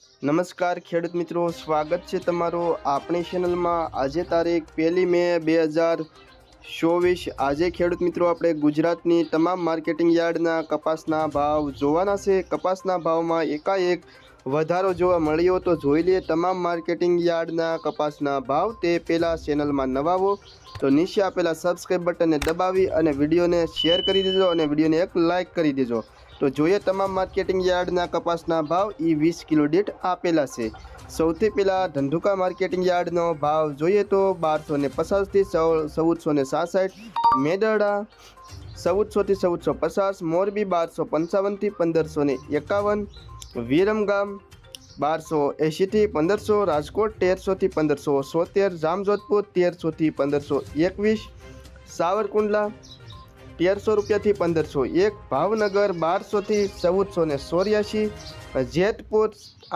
નમસ્કાર ખેડૂત મિત્રો, સ્વાગત છે તમારું આપણી ચેનલમાં। આજે તારીખ 1 મે 2024। આજે ખેડૂત મિત્રો આપણે ગુજરાતની તમામ માર્કેટિંગ યાર્ડના કપાસના ભાવ જોવાના છે। કપાસના ભાવમાં એકાએક વધારો જોવા મળ્યો તો જોઈ લઈએ તમામ માર્કેટિંગ યાર્ડના કપાસના ભાવ। તે પહેલાં ચેનલમાં નવા હો તો નીચે આપેલા સબસ્ક્રાઈબ બટનને દબાવી અને વિડીયોને શેર કરી દેજો અને વિડીયોને એક લાઇક કરી દેજો। તો જોઈએ તમામ માર્કેટિંગ યાર્ડના કપાસના ભાવ 20 કિલો દીઠ આપેલા છે। સૌથી પહેલાં ધંધુકા માર્કેટિંગ યાર્ડનો ભાવ જોઈએ તો 1250 થી 1466, મેદરડા 1400 થી 1450, મોરબી 1255 થી 1551, વિરમગામ 1280 થી 1500, રાજકોટ 1300 થી 1577, જામજોધપુર 1300 થી 1521, સાવરકુંડલા 1300 રૂપિયાથી 1501, ભાવનગર 1200 થી 1484, જેતપુર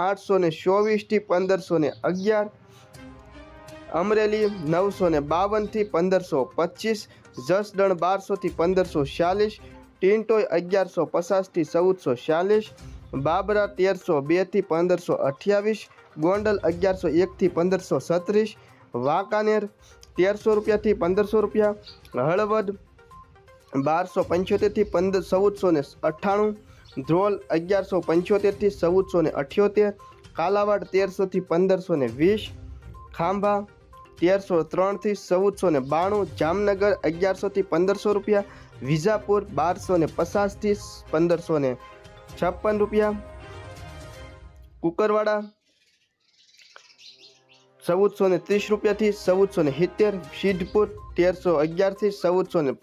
824 થી 1511, અમરેલી 952 થી 1525, જસદણ 1200 થી 1546, ટીંટોઈ 1150 થી 1446, બાબરા 1302 થી 1528, ગોંડલ 1101 થી 1536, વાંકાનેર 1300 રૂપિયાથી 1500 રૂપિયા, હળવદ 1275 થી 1498, ધ્રોલ 1175 થી 1478, કાલાવાડ 1300 થી 1520, ખાંભા 1303 થી 1492, જામનગર 1100 થી 1500 રૂપિયા, વિજાપુર 1250 થી 1556 રૂપિયા, કુકરવાડા 1430 રૂપિયાથી 1470, સિદ્ધપુર 1311 થી 1450।